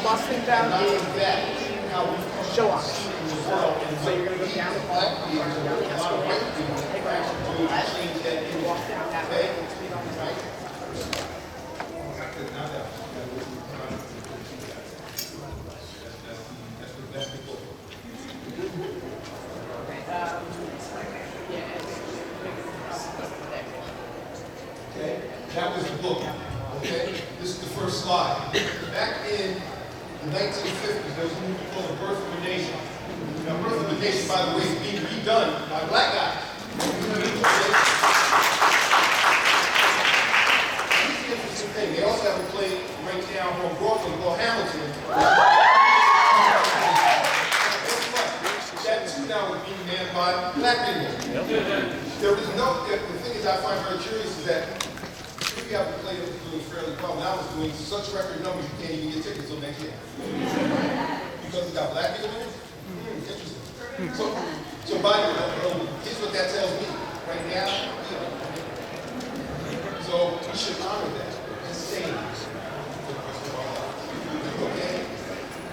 Lost thing down is show off. So you're going to go down the hall, down the escalator, take right to the left, and walk down that way, and speed on the right. Okay, that was the book. Okay, this is the first slide. Back in the 1950s, there was a movie called The Birth of a Nation. Now, Birth of a Nation, by the way, is being redone by black guys. Here's the interesting thing. They also have a play right down on Broadway called Hamilton. That too now is being manned by black people. There is no, the thing is I find very curious is that if you have a play that was doing fairly well, now it's doing such record numbers you can't even get tickets till next year. Because it's got black people in it? Interesting. So by the way, here's what that tells me. Right now, so we should honor that and say it.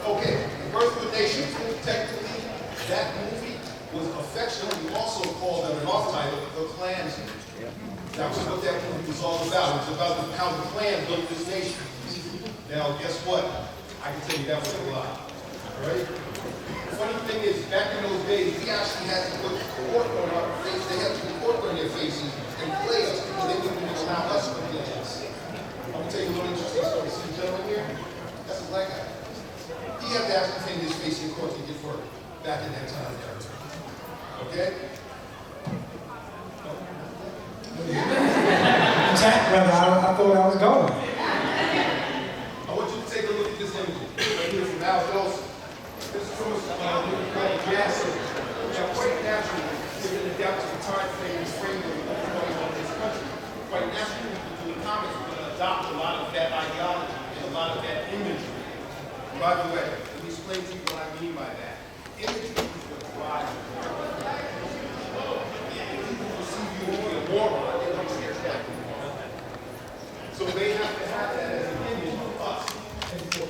Okay, The Birth of a Nation, technically, that movie was affectionately also called an off-title, The Klansman. That was what that movie was all about. It was about how the Klan built this nation. Now, guess what? I can tell you that was a lie. Right? The funny thing is, back in those days, we actually had to put cork on our face. They had to put cork on their faces and play us because they wouldn't even allow us to play us. I'm going to tell you a little interesting story. See the gentleman here? That's a black guy. He had to actually paint his face in court to get work back in that time. Okay? Attack, brother. I thought I was going. I want you to take a look at this image right here from Al Dawson. This is from a movie called Gas. Now, quite naturally, given the depth of the time frame and framework of what's going on in this country, quite naturally, people doing comics are going to adopt a lot of that ideology and a lot of that imagery. By the way, let me explain to you what I mean by that. Imagery is what drives the market. People perceive you to be a moron. So they have to have that as an image of us. And so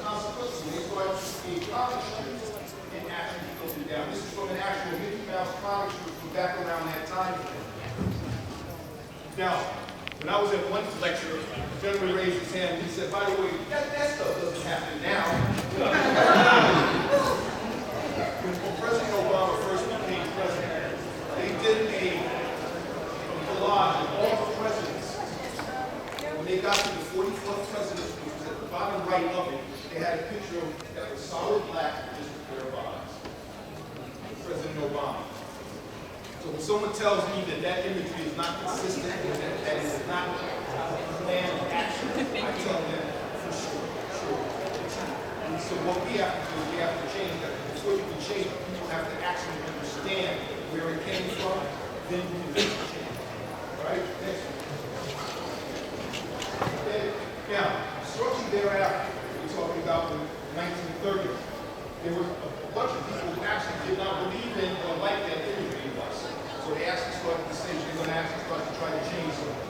consequently, when they start being comic strips, it actually filtered down. This is from an actual Mickey Mouse comic strip from back around that time frame. Now, when I was at one lecture, the gentleman raised his hand and he said, by the way, that stuff doesn't happen now. When President Obama first became president, they did a collage of all the presidents. When they got to the 44th president, which was at the bottom right of it, they had a picture of that was solid black with just a pair of eyes. President Obama. So when someone tells me that that imagery is not consistent, that is not planned action, I tell them for sure. And so what we have to do is we have to change that. Before you can change it, people have to actually understand where it came from, then you can change it. All right? Next one. Now, shortly thereafter, we're talking about the 1930s, there were a bunch of people who actually did not believe in or like that imagery of us. So they actually started to say they're going to actually start to try to change something.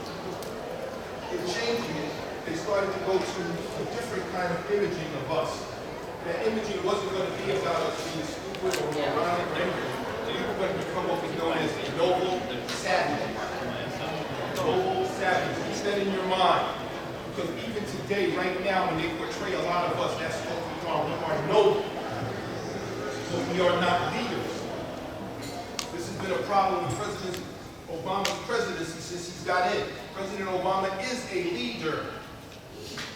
In changing it, they started to go to a different kind of imaging of us. That imaging wasn't going to be about us being stupid or moronic or anything. They were going to become what was known as noble savage. Noble savage. Keep that in your mind. Because even today, right now, when they portray a lot of us, that's what we are. We are noble. But we are not leaders. This has been a problem with President Obama's presidency since he's got in. President Obama is a leader,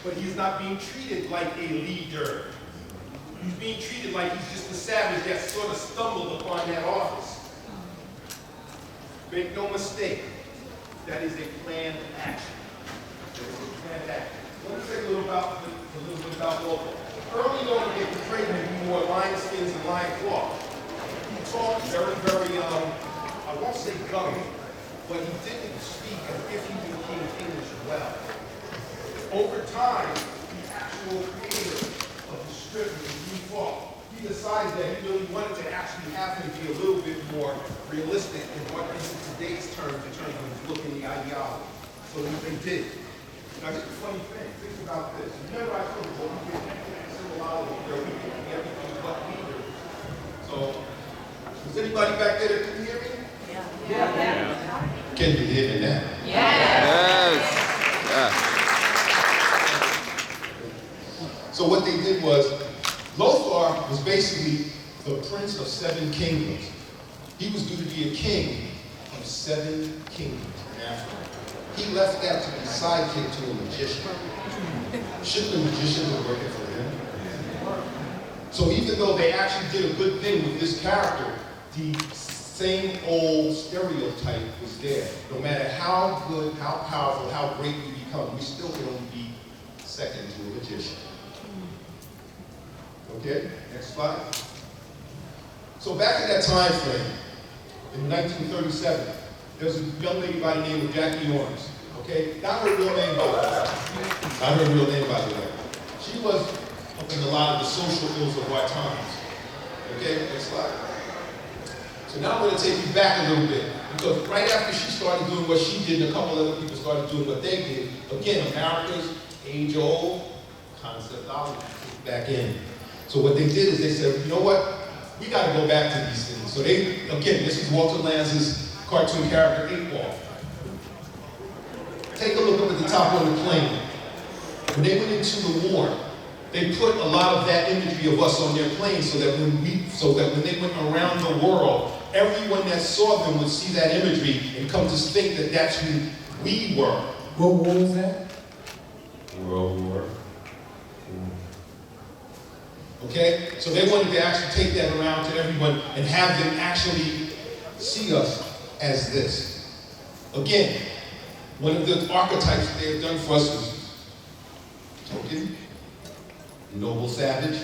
but he's not being treated like a leader. He's being treated like he's just a savage that sort of stumbled upon that office. Make no mistake, that is a planned action. Let me say a little about about a little bit about Walter. Early on, they portrayed him to be more lion skins and lion cloth. He talked very, I won't say gummy, but he didn't speak as if he became English well. Over time, the actual creator of the strip, Lee Falk, he decided that he really wanted to actually have him be a little bit more realistic in what is in today's terms in terms of his look and the ideology. So they did. Now, here's the funny thing. Think about this. Remember I told you what we get symbology where we can be everything but leaders. So, was anybody back there that couldn't hear me? Yeah. Can you hear me now? Yes. So what they did was, Lothar was basically the prince of 7 kingdoms. He was due to be a king of 7 kingdoms in Africa. He left that to be sidekick to a magician. Shouldn't the magician have working for him? So even though they actually did a good thing with this character, the same old stereotype was there. No matter how good, how powerful, how great we become, we still can only be second to a magician. Okay, next slide. So back in that time frame, in 1937, there was a young lady by the name of Jackie. Okay, not her real name, by the way. Not her real name, by the way. She was in a lot of the social ills of our times. Okay, next slide. So now I'm going to take you back a little bit, because right after she started doing what she did, and a couple other people started doing what they did, again, America's age-old conceptology back in. So what they did is they said, you know what? We got to go back to these things. So they, again, this is Walter Lanz's cartoon character, 8-Ball. Take a look up at the top of the plane. When they went into the war, they put a lot of that imagery of us on their plane so that when they went around the world, everyone that saw them would see that imagery and come to think that that's who we were. What war was that? World War. Okay? So they wanted to actually take that around to everyone and have them actually see us as this. Again, one of the archetypes that they have done for us was token, noble savage,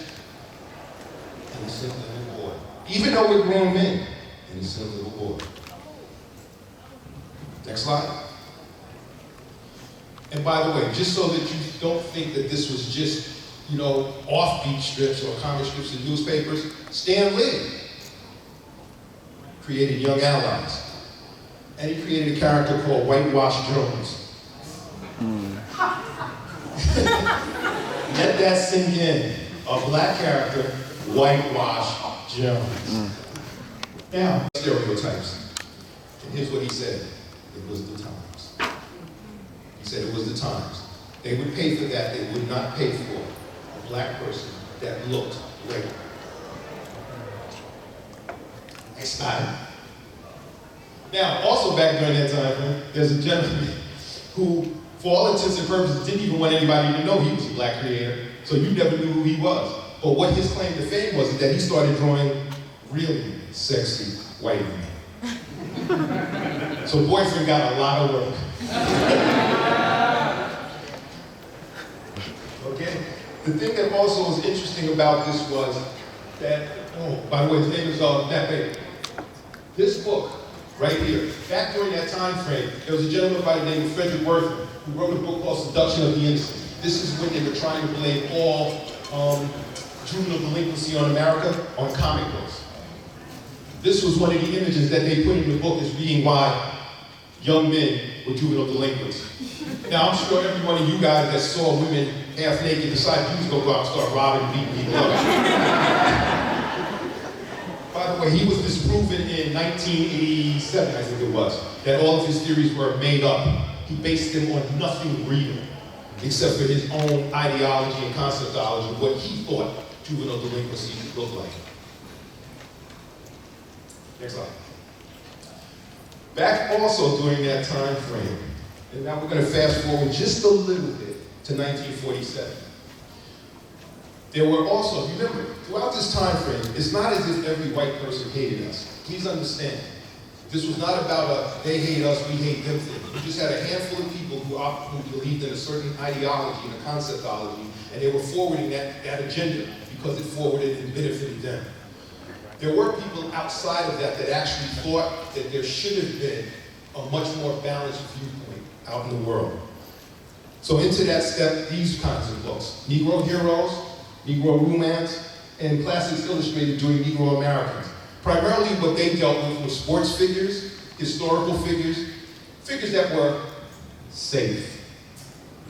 innocent little boy. Even though we're grown men, innocent little boy. Next slide. And by the way, just so that you don't think that this was just, you know, offbeat strips or comic strips in newspapers, Stan Lee created Young Allies. And he created a character called Whitewash Jones. Let that sink in. A black character, Whitewash Jones. Now, stereotypes. And here's what he said. It was the times. He said it was the times. They would pay for that. They would not pay for a black person that looked white. Next slide. Now, also back during that time, there's a gentleman who, for all intents and purposes, didn't even want anybody to know he was a black creator, so you never knew who he was. But what his claim to fame was that he started drawing really sexy white men. So boyfriend got a lot of work. Okay? The thing that also was interesting about this was that, oh, by the way, his name is Nat Baker. This book, right here, back during that time frame, there was a gentleman by the name of Frederick Wortham who wrote a book called Seduction of the Innocent. This is when they were trying to blame all juvenile delinquency on America on comic books. This was one of the images that they put in the book as being why young men were juvenile delinquents. Now, I'm sure every one of you guys that saw women half naked decided you was going to go out and start robbing and beating people up. By the way, he was disproven in 1987, I think it was, that all of his theories were made up. He based them on nothing real, except for his own ideology and conceptology of what he thought juvenile delinquency looked like. Next slide. Back also during that time frame, and now we're going to fast forward just a little bit to 1947. There were also, remember, throughout this time frame, it's not as if every white person hated us. Please understand. This was not about a they hate us, we hate them thing. You just had a handful of people who believed in a certain ideology and a conceptology, and they were forwarding that agenda because it forwarded and benefited them. There were people outside of that actually thought that there should have been a much more balanced viewpoint out in the world. So into that step, these kinds of books. Negro Heroes, Negro Romance, and Classics Illustrated doing Negro Americans. Primarily what they dealt with was sports figures, historical figures, figures that were safe.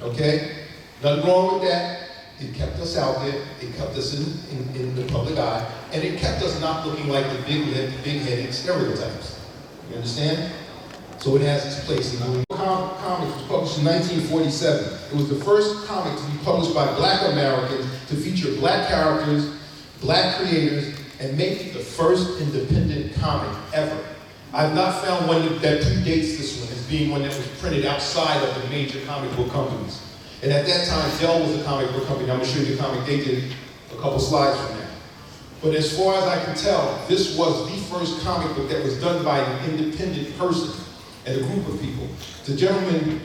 Okay? Nothing wrong with that. It kept us out there, it kept us in the public eye, and it kept us not looking like the big-headed stereotypes. You understand? So it has its place in the Comics was published in 1947. It was the first comic to be published by Black Americans to feature Black characters, Black creators, and make it the first independent comic ever. I've not found one that predates this one as being one that was printed outside of the major comic book companies. And at that time, Dell was a comic book company. I'm going to show you the comic they did a couple slides from that. But as far as I can tell, this was the first comic book that was done by an independent person and a group of people. The gentleman,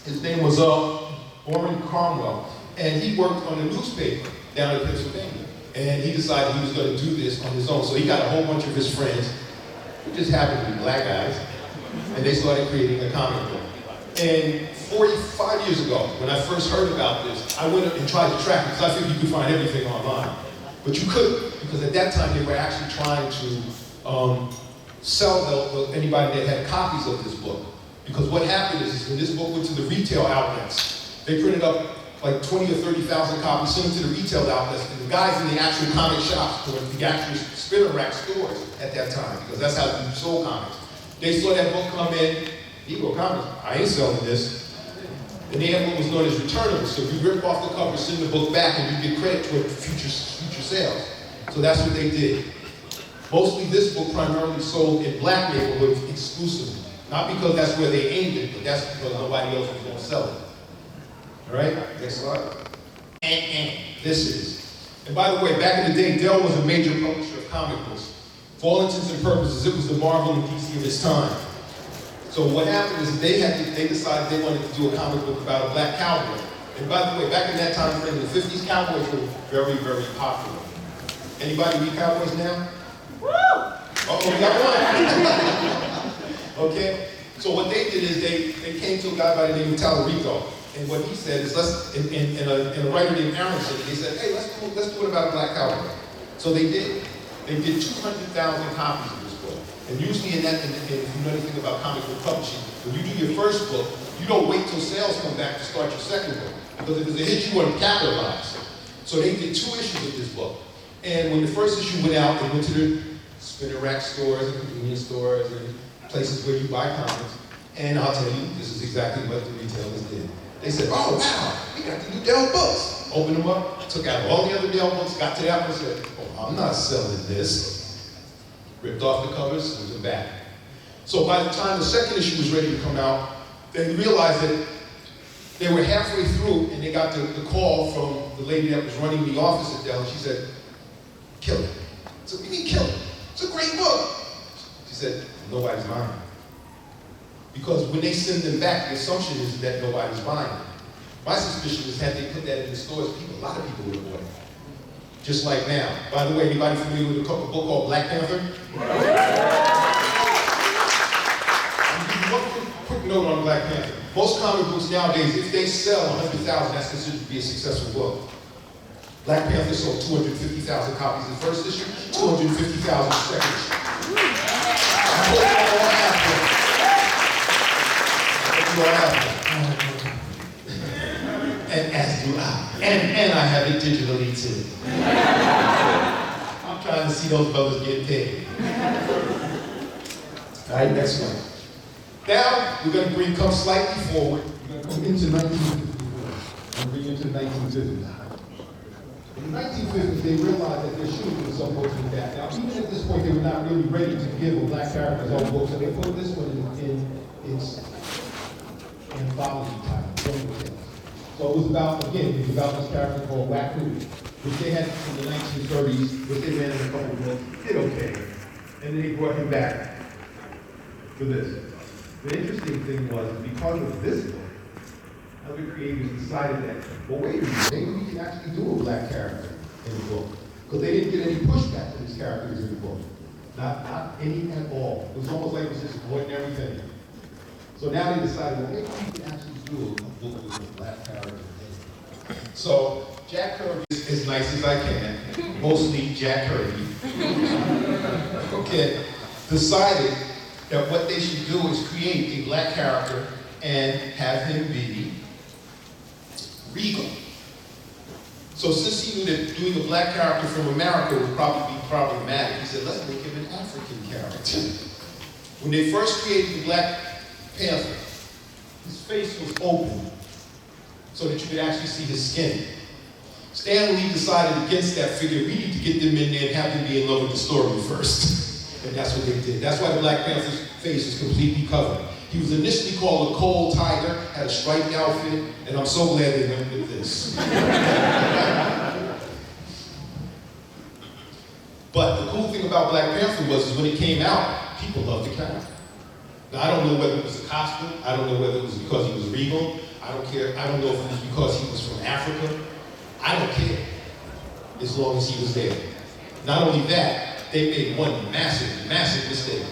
his name was Orrin Cromwell, and he worked on a newspaper down in Pennsylvania. And he decided he was going to do this on his own. So he got a whole bunch of his friends, who just happened to be Black guys, and they started creating a comic book. And 45 years ago, when I first heard about this, I went up and tried to track it, because I figured you could find everything online. But you couldn't, because at that time they were actually trying to sell anybody that had copies of this book. Because what happened is when this book went to the retail outlets, they printed up like 20 or 30,000 copies, sent them to the retail outlets, and the guys in the actual comic shops, or the actual spinner rack stores at that time, because that's how you sold comics. They saw that book come in, Negro Comics, I ain't selling this. And they had what was known as returnables. So if you rip off the cover, send the book back, and you get credit toward future sales. So that's what they did. Mostly this book primarily sold in Black neighborhoods exclusively. Not because that's where they aimed it, but that's because nobody else was going to sell it. All right, next slide. This is. And by the way, back in the day, Dell was a major publisher of comic books. For all intents and purposes, it was the Marvel and DC of its time. So what happened is they decided they wanted to do a comic book about a Black cowboy. And by the way, back in that time frame, in the 50s, cowboys were very, very popular. Anybody read cowboys now? Woo! Uh-oh, we got one. Okay? So what they did is they came to a guy by the name of Tallarico. And what he said is, and a writer named Aronson, they said, hey, let's do it about a Black cowboy. So they did. They did 200,000 copies of this book. And usually if you know anything about comic book publishing, when you do your first book, you don't wait till sales come back to start your second book. Because if it's a hit, you want to capitalize. So they did 2 issues of this book. And when the first issue went out, they went to the spinner rack stores and convenience stores and places where you buy comics. And I'll tell you, this is exactly what the retailers did. They said, oh, wow, we got the new Dell books. Opened them up, took out all the other Dell books, got to that one and said, oh, I'm not selling this. Ripped off the covers, threw them back. So by the time the second issue was ready to come out, they realized that they were halfway through and they got the call from the lady that was running the office at Dell, and she said, kill it. I said, what do you mean kill it? It's a great book. She said, nobody's buying it. Because when they send them back, the assumption is that nobody's buying it. My suspicion is had they put that in the stores, a lot of people would have bought it. Just like now. By the way, anybody familiar with a book called Black Panther? One quick note on Black Panther. Most comic books nowadays, if they sell 100,000, that's considered to be a successful book. Black Panther sold 250,000 copies in the first issue, 250,000 in the second issue. I hope you all have them. And as do I. And I have it digitally too. I'm trying to see those brothers get paid. All right, next one. Now, we're going to come slightly forward. We're going to come into 1954. And bring into 1950. In the 1950s, they realized that there should have been some books in that. Now, even at this point, they were not really ready to give a Black character his own book, so they put this one in its anthology title. So it was about this character called Waku, which they had in the 1930s, which they ran in a couple of books, did okay. And then they brought him back. for this. The interesting thing was, because of this book, other creators decided that, well, wait a minute, maybe we can actually do a black character in the book. Because they didn't get any pushback from these characters in the book. Not any at all. It was almost like it was just ordinary thing. So now they decided, well, maybe we can actually do a book with a black character in it. So Jack Kirby is as nice as I can, mostly Jack Kirby, okay, decided that what they should do is create a black character and have him be regal. So since he knew that doing a black character from America would probably be problematic, he said, let's make him an African character. When they first created the Black Panther, his face was open so that you could actually see his skin. Stan Lee decided against that, figure we need to get them in there and have them be in love with the story first. And that's what they did. That's why the Black Panther's face is completely covered. He was initially called a cold tiger, had a striped outfit, and I'm so glad they went with this. But the cool thing about Black Panther was when it came out, people loved the character. Now, I don't know whether it was a costume, I don't know whether it was because he was regal, I don't care, I don't know if it was because he was from Africa, I don't care, as long as he was there. Not only that, they made one massive, massive mistake.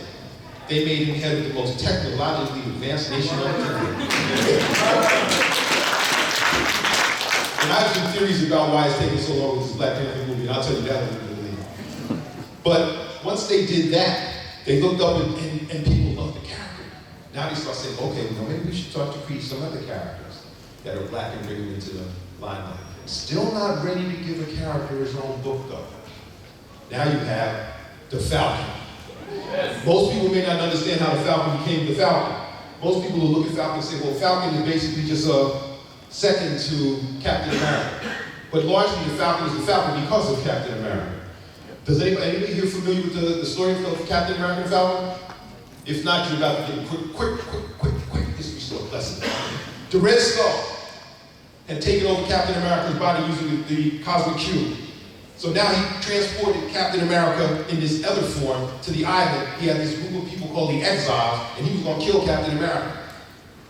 They made him head of the most technologically advanced nation on the planet. And I have some theories about why it's taking so long with this Black Panther movie, and I'll tell you that a little bit later. But once they did that, they looked up and people loved the character. Now they start saying, okay, well, maybe we should start to create some other characters that are black and bring them into the limelight. Still not ready to give a character his own book, though. Now you have the Falcon. Yes. Most people may not understand how the Falcon became the Falcon. Most people will look at Falcon and say, well, Falcon is basically just a second to Captain America. But largely the Falcon is the Falcon because of Captain America. Does anybody here familiar with the story of Captain America and Falcon? If not, you're about to get a quick history lesson. The Red Skull had taken over Captain America's body using the Cosmic Cube. So now he transported Captain America in this other form to the island. He had this group of people called the Exiles, and he was going to kill Captain America.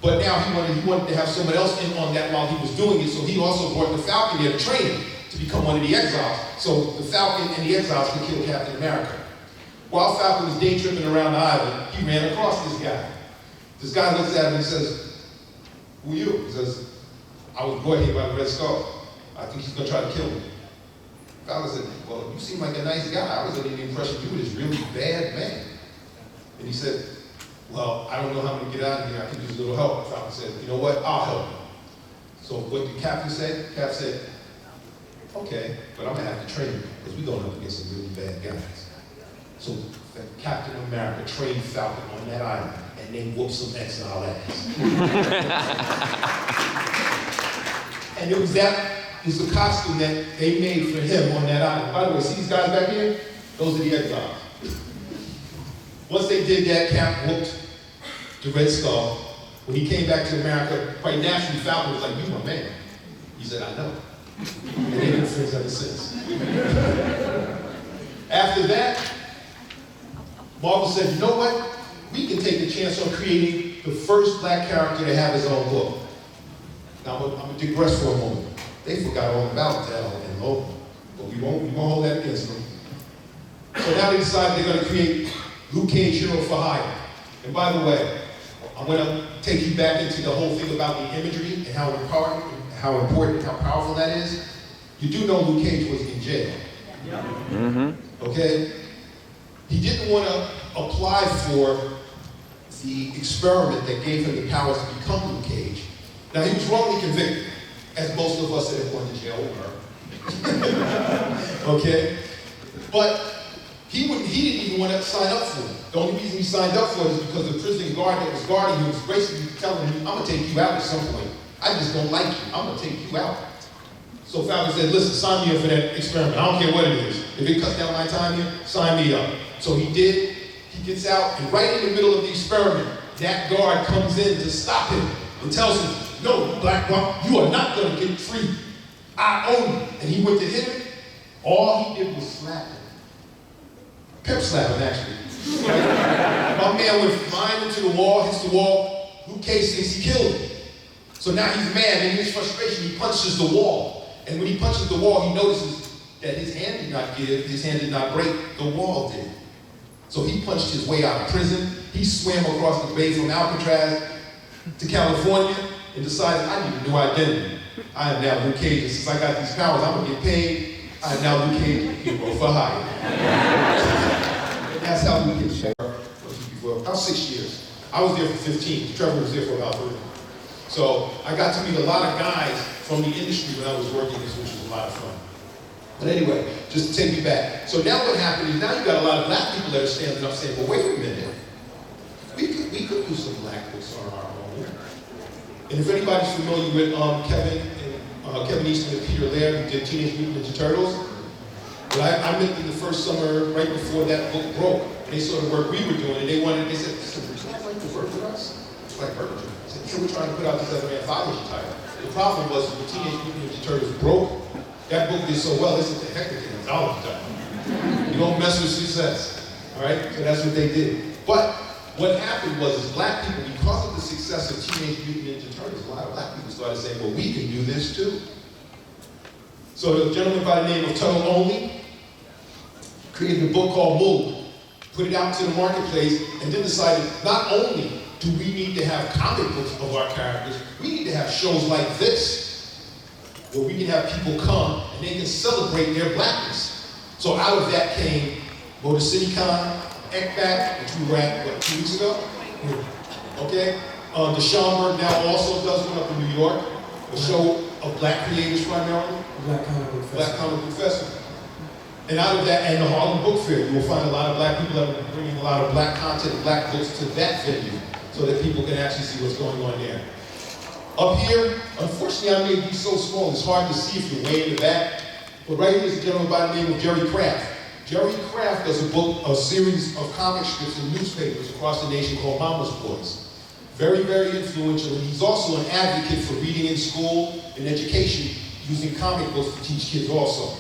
But now he wanted to have someone else in on that while he was doing it, so he also brought the Falcon here to train him to become one of the Exiles. So the Falcon and the Exiles could kill Captain America. While Falcon was day tripping around the island, he ran across this guy. This guy looks at him and says, who are you? He says, I was brought here by the Red Skull. I think he's going to try to kill me. Falcon said, well, you seem like a nice guy. I was under the impression you were this really bad man. And he said, well, I don't know how I'm going to get out of here. I can use a little help. Falcon said, you know what? I'll help you. So what did Captain say? Cap said, okay, but I'm going to have to train you because we're going up against some really bad guys. So Captain America trained Falcon on that island and they whooped some exile ass. And it was the costume that they made for him on that island. By the way, see these guys back here? Those are the exiles. Once they did that, Cap whooped the Red Skull. When he came back to America, quite naturally, Falcon was like, you my man. He said, I know. And they've been friends ever since. After that, Marvel said, you know what? We can take a chance on creating the first black character to have his own book. Now, I'm going to digress for a moment. They forgot all about Dell and Logan, but we won't hold that against them. So now they decided they're going to create Luke Cage Hero for Hire. And by the way, I'm going to take you back into the whole thing about the imagery and how important, how powerful that is. You do know Luke Cage was in jail. Mm-hmm. Okay? He didn't want to apply for the experiment that gave him the powers to become Luke Cage. Now, he was wrongly convicted, as most of us that have gone to jail were. Okay? But he didn't even want to sign up for it. The only reason he signed up for it is because the prison guard that was guarding him was basically telling him, I'm going to take you out at some point. I just don't like you. I'm going to take you out. So Falcon said, listen, sign me up for that experiment. I don't care what it is. If it cuts down my time here, sign me up. So he did. He gets out, and right in the middle of the experiment, that guard comes in to stop him and tells him, no, you black buck, you are not going to get free. I own you. And he went to hit him. All he did was slap him. Pimp slap him, actually. My man went flying into the wall, hits the wall. Luke Cage thinks he killed him. So now he's mad, and in his frustration, he punches the wall. And when he punches the wall, he notices that his hand did not give, his hand did not break, the wall did. So he punched his way out of prison. He swam across the bay from Alcatraz to California and decided, I need a new identity. I am now Luke Cage, and since I got these powers, I'm gonna get paid. I am now Luke Cage, hero for hire. That's how Luke Cage for about 6 years. I was there for 15. Trevor was there for about 30. So I got to meet a lot of guys from the industry when I was working this, which was a lot of fun. But anyway, just to take you back. So now what happened is now you got a lot of black people that are standing up saying, well, wait a minute. We could do some black books on our own. And if anybody's familiar with Kevin Easton and Peter Laird, who did Teenage Mutant Ninja Turtles, but I met them the first summer right before that book broke. They saw the work we were doing, and they said, would you like to work with us? It's like Burger King. I said, we're trying to put out this other anthology title. The problem was when Teenage Mutant Ninja Turtles broke, that book did so well, they said, the heck with the anthology title. You don't mess with success. All right? So that's what they did. But what happened was black people, because of the success of Teenage Mutant Ninja Turtles, a lot of black people started saying, well, we can do this too. So a gentleman by the name of Tuttle Only created a book called Mood, put it out to the marketplace, and then decided not only do we need to have comic books of our characters, we need to have shows like this, where we can have people come and they can celebrate their blackness. So out of that came Motor City Con, ECBAC, which we were at, 2 weeks ago? Okay? The Schaumburg now also does one up in New York, a show of black creators primarily. Black Comic Book Festival. Black Comic Book Festival. And out of that, and the Harlem Book Fair, you will find a lot of black people that are bringing a lot of black content, black books to that venue, so that people can actually see what's going on there. Up here, unfortunately, I made these so small, it's hard to see if you're way in the back. But right here is a gentleman by the name of Jerry Craft. Jerry Craft does a series of comic strips in newspapers across the nation called Mama's Boys. Very, very influential, and he's also an advocate for reading in school and education, using comic books to teach kids also.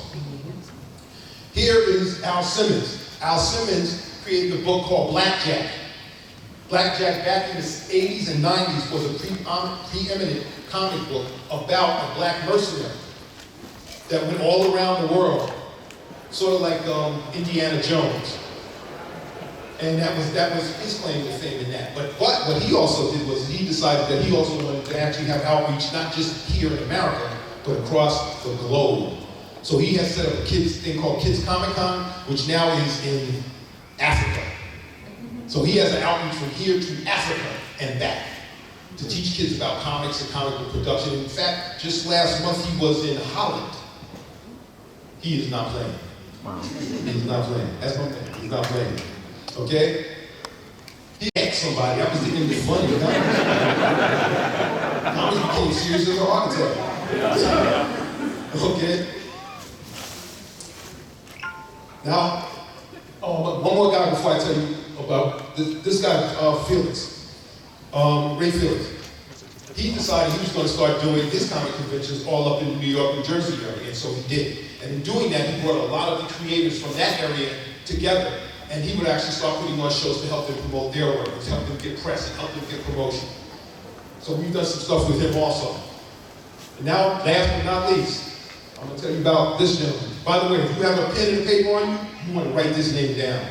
Here is Al Simmons. Al Simmons created a book called Blackjack. Blackjack back in the 80s and 90s was a preeminent comic book about a black mercenary that went all around the world, sort of like Indiana Jones. And that was his claim to fame in that. But what he also did was he decided that he also wanted to actually have outreach, not just here in America, but across the globe. So he has set up a thing called Kids Comic Con, which now is in Africa. So he has an outreach from here to Africa and back to teach kids about comics and comic book production. In fact, just last month he was in Holland. He is not playing. Wow. He's not playing. That's my man. He's not playing. Okay? He asked somebody. I was thinking it was funny. Thomas became serious as an architect. Okay? Now, one more guy before I tell you about this guy, Felix. Ray Felix. He decided he was going to start doing his comic conventions all up in the New York, New Jersey area, and so he did. And in doing that, he brought a lot of the creators from that area together. And he would actually start putting on shows to help them promote their work, to help them get press, and help them get promotion. So we've done some stuff with him also. And now, last but not least, I'm going to tell you about this gentleman. By the way, if you have a pen and paper on you, you want to write this name down.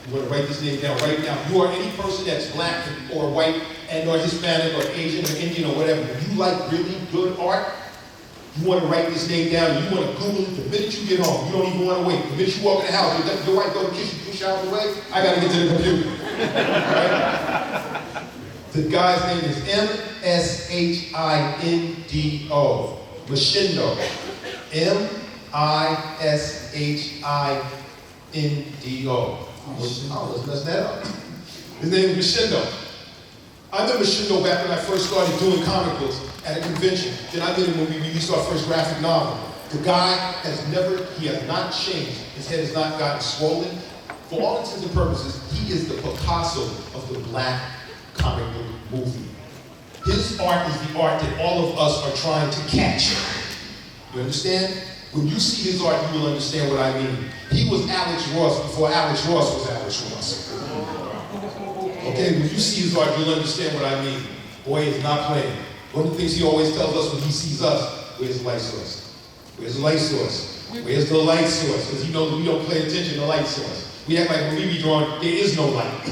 You want to write this name down right now. You are any person that's black or white and or Hispanic or Asian or Indian or whatever. If you like really good art, you want to write this name down, and you want to Google it the minute you get home. You don't even want to wait. The minute you walk in the house, your wife go to the kitchen, push out of the way, I got to get to the computer. Right? The guy's name is M-S-H-I-N-D-O. Mashindo. M-I-S-H-I-N-D-O. Let's mess that up. His name is Mashindo. I met Mashindo back when I first started doing comic books at a convention. Then I met him when we released our first graphic novel. The guy has not changed. His head has not gotten swollen. For all intents and purposes, he is the Picasso of the black comic book movie. His art is the art that all of us are trying to catch. You understand? When you see his art, you will understand what I mean. He was Alex Ross before Alex Ross was Alex Ross. Okay, when you see his art, you'll understand what I mean. Boy is not playing. One of the things he always tells us when he sees us, where's the light source? Where's the light source? Where's the light source? Because he knows that we don't pay attention to the light source. We act like when we be drawing, there is no light.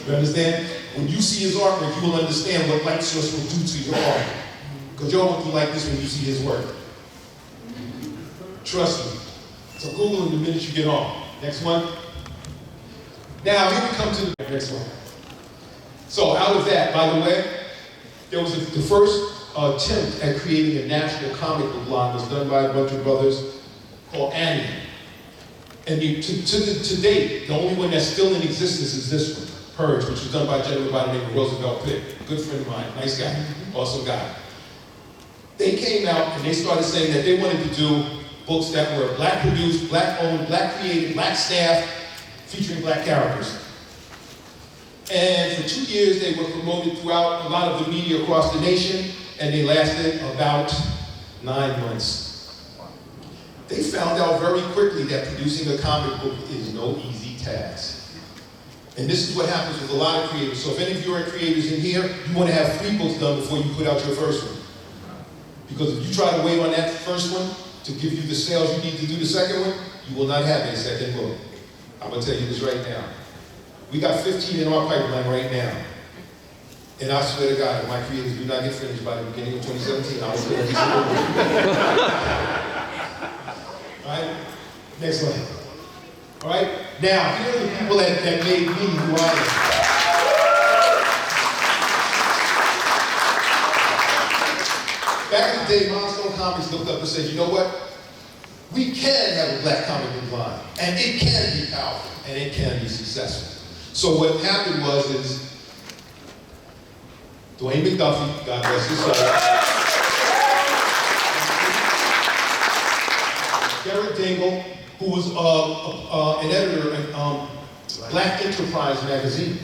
You understand? When you see his artwork, you will understand what light source will do to your art. Because you'll look like this when you see his work. Trust me. So Google him the minute you get on. Next one. Now, here we come to the next one. So out of that, by the way, there was the first attempt at creating a national comic book line was done by a bunch of brothers called Annie. And to date, the only one that's still in existence is this one, Purge, which was done by a gentleman by the name of Roosevelt Pitt. Good friend of mine, nice guy, awesome guy. They came out and they started saying that they wanted to do books that were black produced, black owned, black created, black staffed, featuring black characters. And for 2 years, they were promoted throughout a lot of the media across the nation, and they lasted about 9 months. They found out very quickly that producing a comic book is no easy task. And this is what happens with a lot of creators. So if any of you are creators in here, you want to have 3 books done before you put out your first one. Because if you try to wait on that first one to give you the sales you need to do the second one, you will not have a second book. I'm going to tell you this right now. We got 15 in our pipeline right now. And I swear to God, if my creators do not get finished by the beginning of 2017, I will put every single one. All right? Next one. All right? Now, here are the people that made me who I am. Back in the day, Milestone Comics looked up and said, you know what? We can have a black comic book line, and it can be powerful, and it can be successful. So what happened was Dwayne McDuffie, God rest his soul, Derek Dingle, who was an editor at Black Enterprise magazine,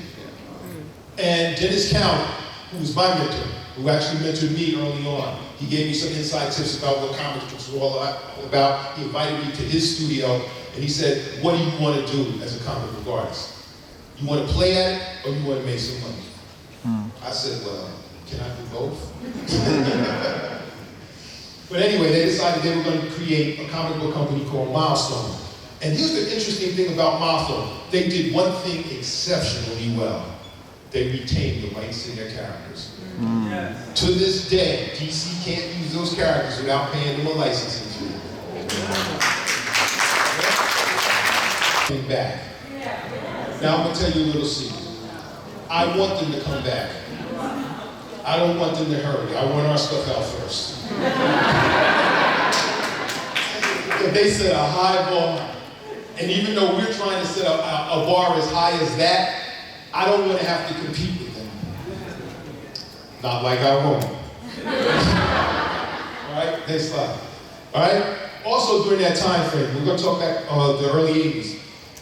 and Dennis County, who was my mentor, who actually mentored me early on. He gave me some inside tips about what comic books were all about. He invited me to his studio, and he said, what do you want to do as a comic book artist? You want to play at it, or you want to make some money? I said, well, can I do both? But anyway, they decided they were going to create a comic book company called Milestone. And here's the interesting thing about Milestone. They did one thing exceptionally well. They retained the rights to their characters. Yes. To this day, DC can't use those characters without paying them a licensing fee. Back. Now I'm going to tell you a little secret. I want them to come back. I don't want them to hurry. I want our stuff out first. If they set a high bar, and even though we're trying to set a bar as high as that, I don't want to have to compete with them. Not like I won't. All right, next slide. All right. Also during that time frame, we're going to talk back the early 80s.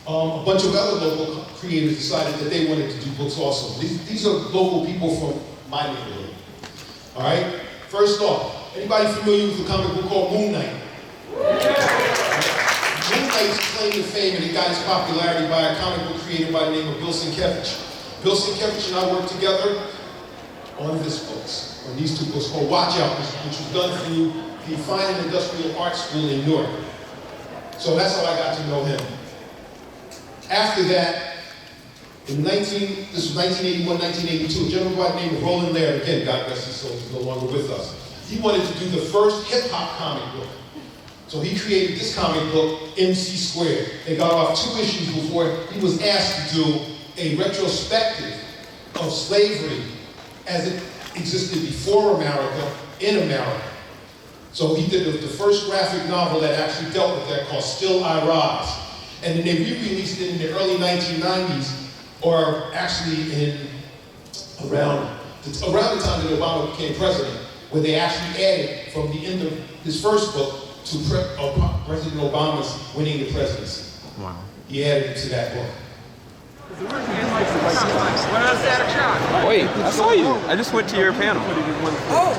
A bunch of other local creators decided that they wanted to do books also. These are local people from my neighborhood. All right. First off, anybody familiar with a comic book called Moon Knight? Moon Knight's claim to fame, and he got his popularity by a comic book creator by the name of Bill Sienkiewicz. Bill Sienkiewicz and I worked together on these books, on these 2 books called Watch Out, which was done through the Fine and Industrial Arts School in Newark. So that's how I got to know him. After that, this was 1981, 1982, a gentleman by the name of Roland Laird, again, God rest his soul, he's no longer with us. He wanted to do the first hip-hop comic book. So he created this comic book, MC Squared. They got off 2 issues before he was asked to do a retrospective of slavery as it existed before America, in America. So he did the first graphic novel that actually dealt with that called Still I Rise. And then they re-released it in the early 1990s, or actually around the time that Obama became president, where they actually added from the end of his first book to President Obama's winning the presidency. Wow. He added it to that book. Wait, I saw you. I just went to your panel.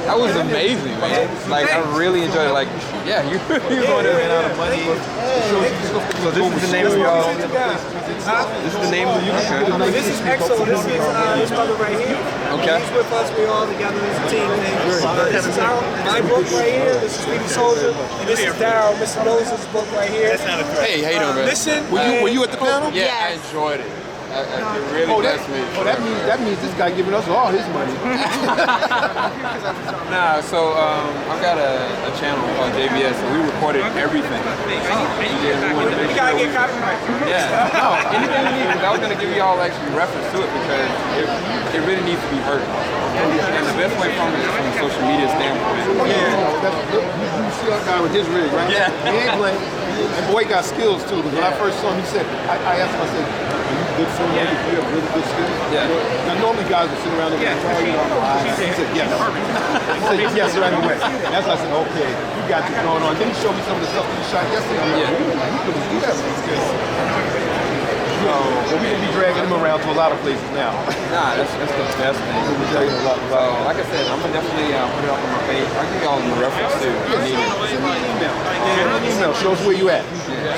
That was amazing, man. Like, I really enjoyed it. Like, yeah, you going to run out of money. So this is the name of y'all. This is the name of the No, this is EXO. This is his brother right here. Okay. He's with us. We all together as a team. This is my book right here. This is Speedy Soldier. And this is Daryl, Mr. Moses' book right here. Hey, how you doing, man? Listen. Were you at the panel? Yeah, I enjoyed it. It really blessed me. That means this guy giving us all his money. Nah, so I've got a channel called JVS, and we recorded everything. You gotta get copyright. Yeah, no, anything you need, because I was going to give you all actually reference to it because it really needs to be heard. And the best way from it is from a social media standpoint. You see that guy with his rig, right? Yeah. He ain't playing. And boy got skills too. Because when I first saw him, he said, I asked him, I said, are you good for him? You have really good skills? Yeah. Now normally guys will sit around and guitar, you know, he said, yes. He said, yes, right away. And that's why I said, okay, you got this going on. Then he showed me some of the stuff he shot yesterday. I'm like, he could do that some skills. So, we can be dragging him around to a lot of places now. Nah, that's the best thing. So, like I said, I'm going to definitely put it up on my page. I'll give y'all the reference too. Send me an email. Send me an email. Show us where you at.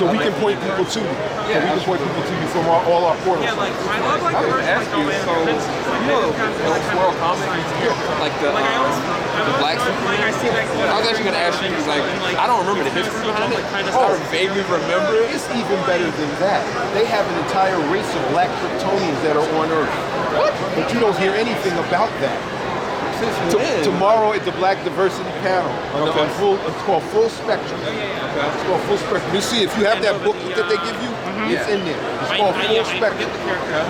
So we can point people to you. So we can point people to you from all our portals. I was going to ask you, so, you know, World Comics, like the Black Superman, I was actually going to ask you, because, like, I don't remember the history behind it. I vaguely remember it. It's even better than that. They have an entire race of black Kryptonians that are on Earth. What? But you don't hear anything about that. Tomorrow at the Black Diversity panel, it's called Full Spectrum. It's called Full Spectrum. You see, if you have that book that they give you, it's in there. It's called Full Spectrum.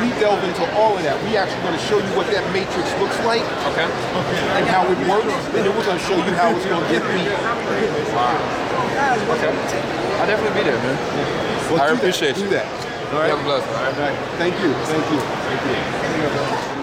We delve into all of that. We actually going to show you what that matrix looks like, and how it works, and then we're going to show you how it's going to get beat. Okay. I'll definitely be there, man. Well, I appreciate you. Do that. All right. Have a blessing. All right. Thank you. Thank you. Thank you.